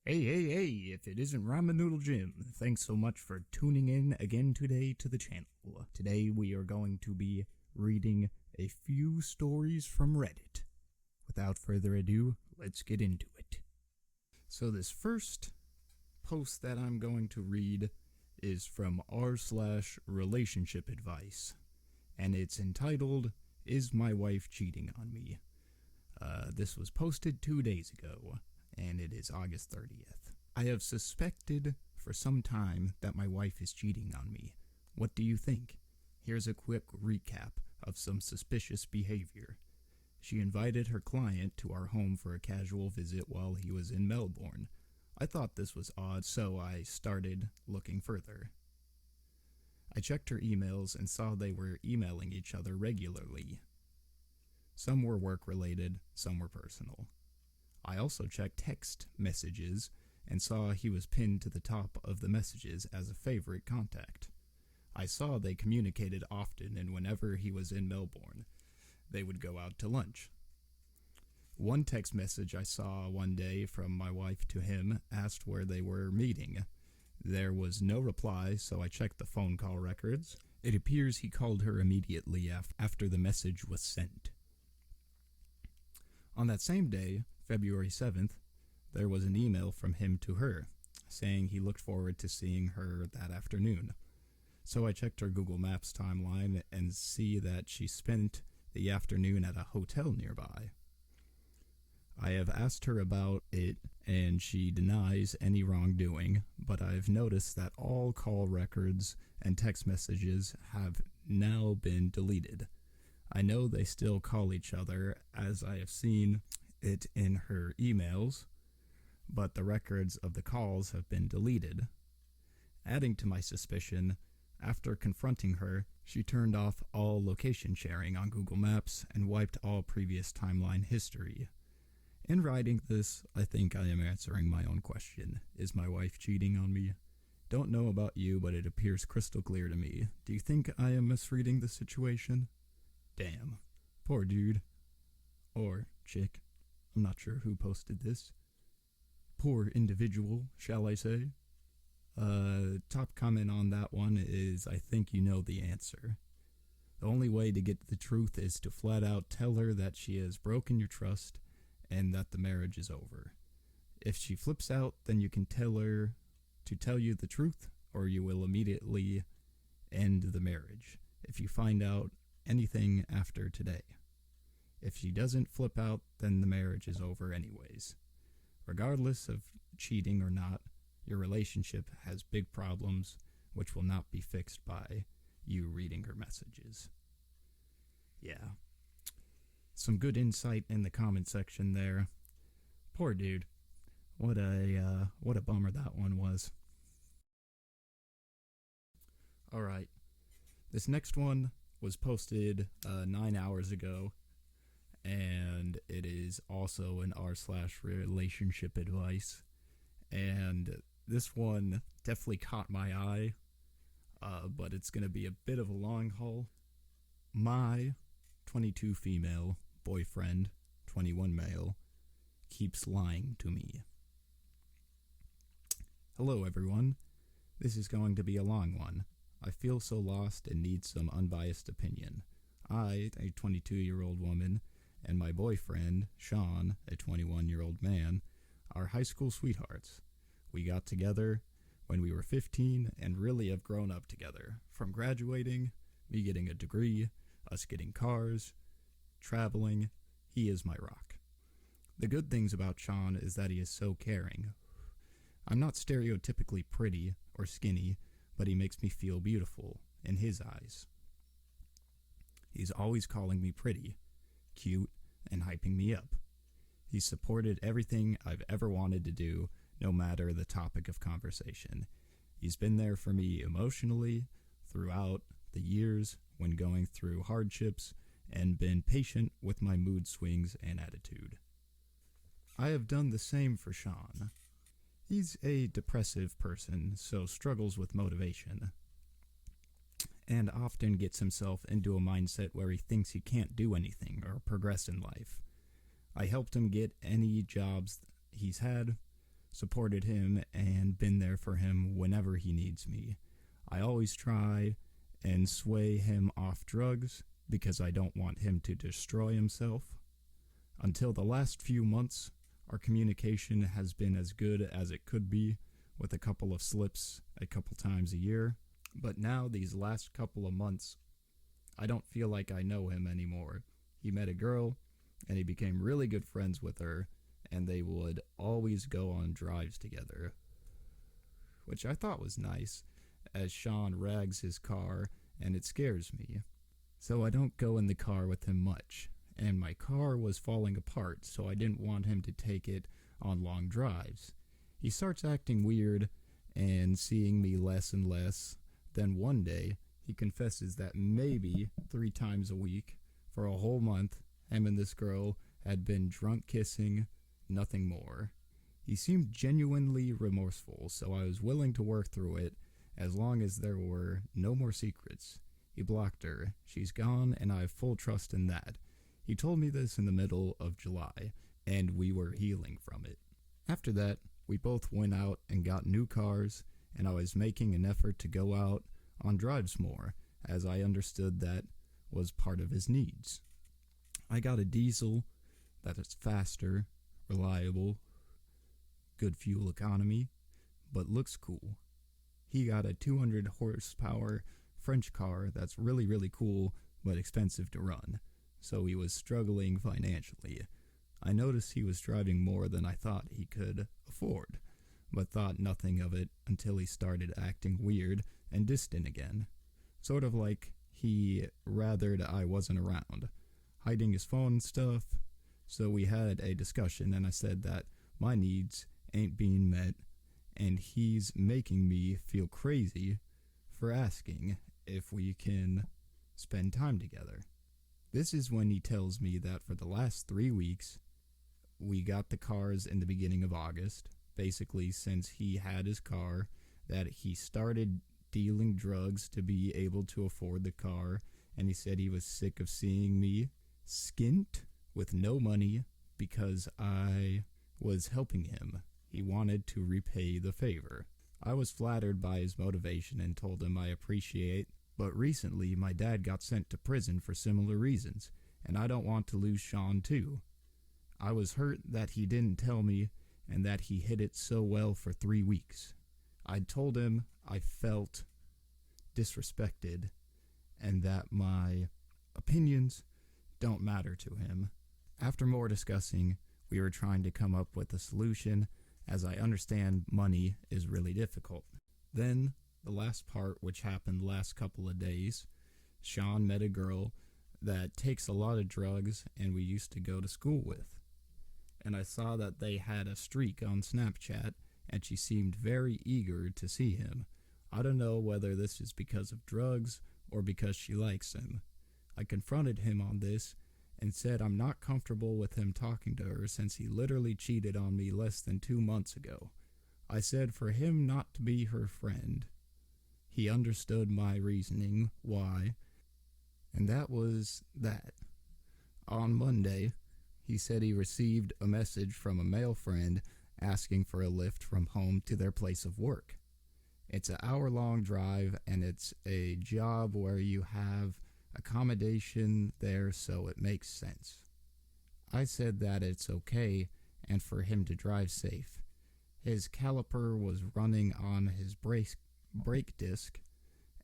Hey, if it isn't Ramen Noodle Jim, thanks so much for tuning in again today to the channel. Today we are going to be reading a few stories from Reddit. Without further ado, let's get into it. So this first post that I'm going to read is from r/RelationshipAdvice, and it's entitled, "Is My Wife Cheating on Me?" This was posted 2 days ago, and it is August 30th. I have suspected for some time that my wife is cheating on me. What do you think? Here's a quick recap of some suspicious behavior. She invited her client to our home for a casual visit while he was in Melbourne. I thought this was odd, so I started looking further. I checked her emails and saw they were emailing each other regularly. Some were work-related, some were personal. I also checked text messages and saw he was pinned to the top of the messages as a favorite contact. I saw they communicated often, and whenever he was in Melbourne, they would go out to lunch. One text message I saw one day from my wife to him asked where they were meeting. There was no reply, so I checked the phone call records. It appears he called her immediately after the message was sent. On that same day, February 7th, there was an email from him to her, saying he looked forward to seeing her that afternoon. So I checked her Google Maps timeline and see that she spent the afternoon at a hotel nearby. I have asked her about it, and she denies any wrongdoing, but I've noticed that all call records and text messages have now been deleted. I know they still call each other, as I have seen it in her emails, but the records of the calls have been deleted. Adding to my suspicion, after confronting her, she turned off all location sharing on Google Maps and wiped all previous timeline history. In writing this, I think I am answering my own question. Is my wife cheating on me? Don't know about you, but it appears crystal clear to me. Do you think I am misreading the situation? Damn. Poor dude. Or chick. I'm not sure who posted this. Poor individual, shall I say? Top comment on that one is, I think you know the answer. The only way to get the truth is to flat out tell her that she has broken your trust and that the marriage is over. If she flips out, then you can tell her to tell you the truth, or you will immediately end the marriage if you find out anything after today. If she doesn't flip out, then the marriage is over anyways. Regardless of cheating or not, your relationship has big problems which will not be fixed by you reading her messages. Yeah. Some good insight in the comment section there. Poor dude. What a bummer that one was. Alright. This next one was posted 9 hours ago, and it is also an r/RelationshipAdvice, and this one definitely caught my eye, but it's going to be a bit of a long haul. My 22 female boyfriend, 21 male, keeps lying to me. Hello everyone, this is going to be a long one. I feel so lost and need some unbiased opinion. I, a 22-year-old woman, and my boyfriend, Sean, a 21-year-old man, are high school sweethearts. We got together when we were 15 and really have grown up together. From graduating, me getting a degree, us getting cars, traveling, he is my rock. The good things about Sean is that he is so caring. I'm not stereotypically pretty or skinny, but he makes me feel beautiful in his eyes. He's always calling me pretty, cute, and hyping me up. He's supported everything I've ever wanted to do, no matter the topic of conversation. He's been there for me emotionally throughout the years when going through hardships and been patient with my mood swings and attitude. I have done the same for Sean. He's a depressive person, so struggles with motivation, and often gets himself into a mindset where he thinks he can't do anything or progress in life. I helped him get any jobs he's had, supported him and been there for him whenever he needs me. I always try and sway him off drugs because I don't want him to destroy himself. Until the last few months, our communication has been as good as it could be, with a couple of slips a couple times a year. But now, these last couple of months, I don't feel like I know him anymore. He met a girl, and he became really good friends with her, and they would always go on drives together, which I thought was nice, as Sean rags his car, and it scares me. So I don't go in the car with him much, and my car was falling apart, so I didn't want him to take it on long drives. He starts acting weird and seeing me less and less. Then one day, he confesses that maybe 3 times a week, for a whole month, him and this girl had been drunk kissing, nothing more. He seemed genuinely remorseful, so I was willing to work through it as long as there were no more secrets. He blocked her. She's gone, and I have full trust in that. He told me this in the middle of July, and we were healing from it. After that, we both went out and got new cars, and I was making an effort to go out on drives more, as I understood that was part of his needs. I got a diesel that is faster, reliable, good fuel economy, but looks cool. He got a 200 horsepower French car that's really, really cool, but expensive to run, so he was struggling financially. I noticed he was driving more than I thought he could afford, but thought nothing of it until he started acting weird and distant again, sort of like he rathered I wasn't around, hiding his phone and stuff. So we had a discussion, and I said that my needs ain't being met, and he's making me feel crazy for asking if we can spend time together. This is when he tells me that for the last 3 weeks, we got the cars in the beginning of August, basically since he had his car, that he started dealing drugs to be able to afford the car, and he said he was sick of seeing me skint with no money because I was helping him. He wanted to repay the favor. I was flattered by his motivation and told him I appreciate, but recently my dad got sent to prison for similar reasons, and I don't want to lose Sean too. I was hurt that he didn't tell me and that he hid it so well for 3 weeks. I told him I felt disrespected and that my opinions don't matter to him. After more discussing, we were trying to come up with a solution, as I understand money is really difficult. Then, the last part, which happened the last couple of days, Sean met a girl that takes a lot of drugs and we used to go to school with. And I saw that they had a streak on Snapchat, and she seemed very eager to see him. I don't know whether this is because of drugs or because she likes him. I confronted him on this and said I'm not comfortable with him talking to her since he literally cheated on me less than 2 months ago. I said for him not to be her friend. He understood my reasoning, why, and that was that. On Monday, he said he received a message from a male friend asking for a lift from home to their place of work. It's an hour-long drive, and it's a job where you have accommodation there, so it makes sense. I said that it's okay and for him to drive safe. His caliper was running on his brake disc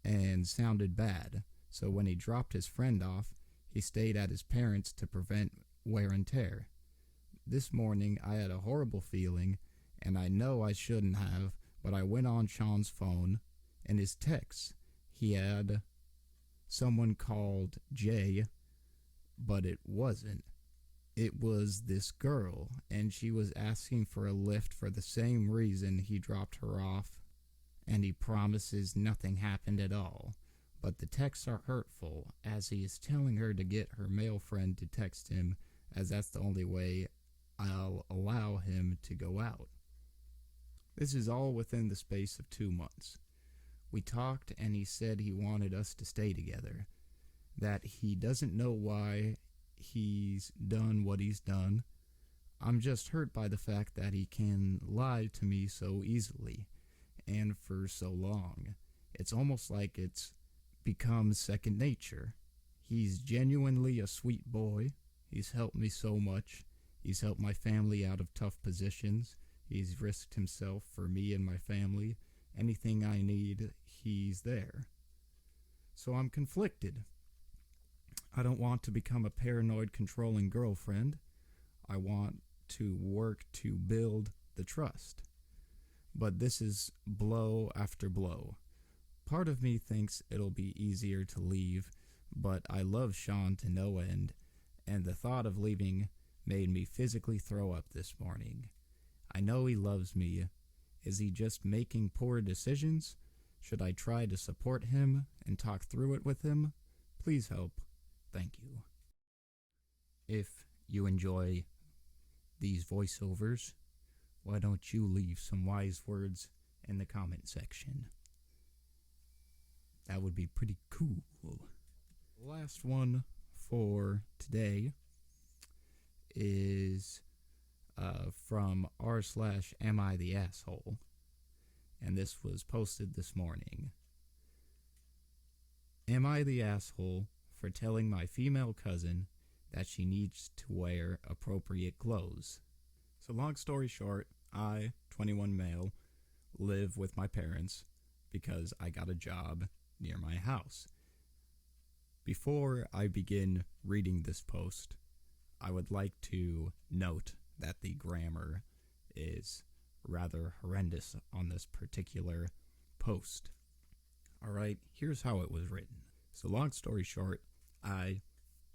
and sounded bad, so when he dropped his friend off, he stayed at his parents' to prevent wear and tear. This morning I had a horrible feeling, and I know I shouldn't have, but I went on Sean's phone, and his texts, he had someone called Jay, but it wasn't. It was this girl, and she was asking for a lift for the same reason he dropped her off, and he promises nothing happened at all. But the texts are hurtful, as he is telling her to get her male friend to text him, as that's the only way I'll allow him to go out. This is all within the space of 2 months. We talked, and he said he wanted us to stay together, that he doesn't know why he's done what he's done. I'm just hurt by the fact that he can lie to me so easily and for so long. It's almost like it's become second nature. He's genuinely a sweet boy. He's helped me so much. He's helped my family out of tough positions. He's risked himself for me and my family. Anything I need, he's there. So I'm conflicted. I don't want to become a paranoid, controlling girlfriend. I want to work to build the trust. But this is blow after blow. Part of me thinks it'll be easier to leave, but I love Sean to no end, and the thought of leaving made me physically throw up this morning. I know he loves me. Is he just making poor decisions? Should I try to support him and talk through it with him? Please help. Thank you. If you enjoy these voiceovers, why don't you leave some wise words in the comment section? That would be pretty cool. The last one for today is from r/AmITheA H, and this was posted this morning. Am I the asshole for telling my female cousin that she needs to wear appropriate clothes? So long story short, I, 21 male, live with my parents because I got a job near my house. Before I begin reading this post, I would like to note that the grammar is rather horrendous on this particular post. Alright, here's how it was written. So long story short, I,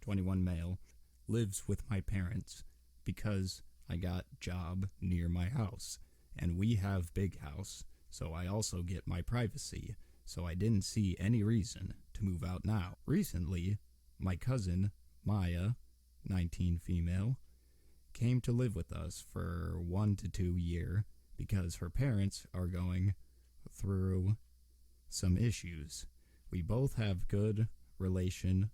21 male, lives with my parents because I got job near my house. And we have big house, so I also get my privacy. So I didn't see any reason to move out now. Recently, my cousin, Maya, 19 female, came to live with us for 1 to 2 years because her parents are going through some issues. We both have good relation,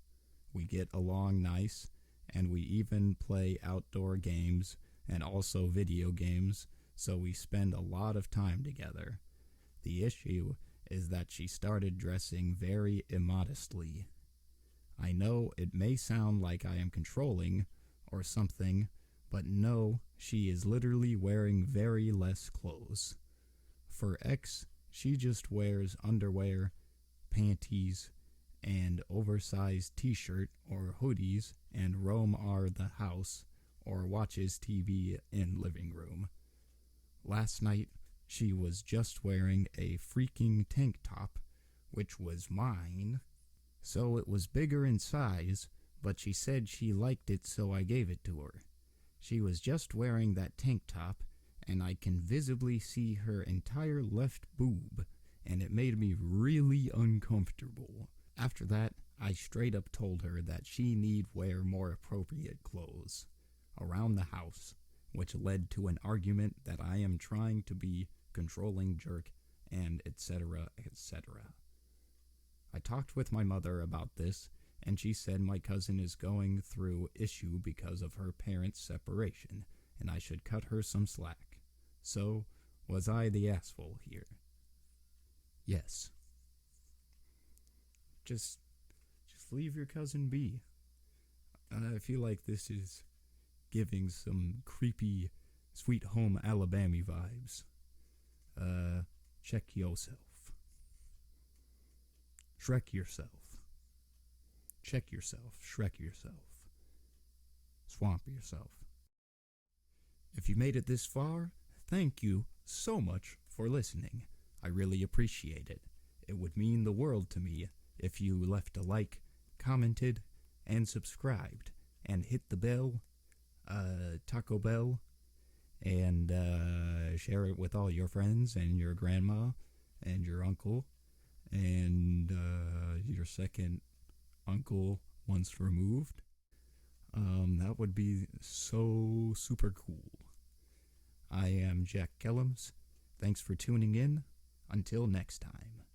we get along nice, and we even play outdoor games and also video games, so we spend a lot of time together. The issue is that she started dressing very immodestly. I know it may sound like I am controlling or something, but no, she is literally wearing very less clothes. For X, she just wears underwear, panties, and oversized t-shirt or hoodies and roam the house or watches TV in living room. Last night, she was just wearing a freaking tank top, which was mine, so it was bigger in size, but she said she liked it, so I gave it to her. She was just wearing that tank top, and I can visibly see her entire left boob, and it made me really uncomfortable. After that, I straight up told her that she need wear more appropriate clothes around the house, which led to an argument that I am trying to be controlling jerk and etc. etc. I talked with my mother about this, and she said my cousin is going through issue because of her parents' separation, and I should cut her some slack. So, was I the asshole here? Yes. Just leave your cousin be. I feel like this is giving some creepy Sweet Home Alabama vibes. Check yourself. Shrek yourself. Check yourself. Shrek yourself. Swamp yourself. If you made it this far, thank you so much for listening. I really appreciate it. It would mean the world to me if you left a like, commented, and subscribed, and hit the bell, Taco Bell, and share it with all your friends and your grandma and your uncle and your second uncle once removed. That would be so super cool. I am Jack Kellems. Thanks for tuning in. Until next time.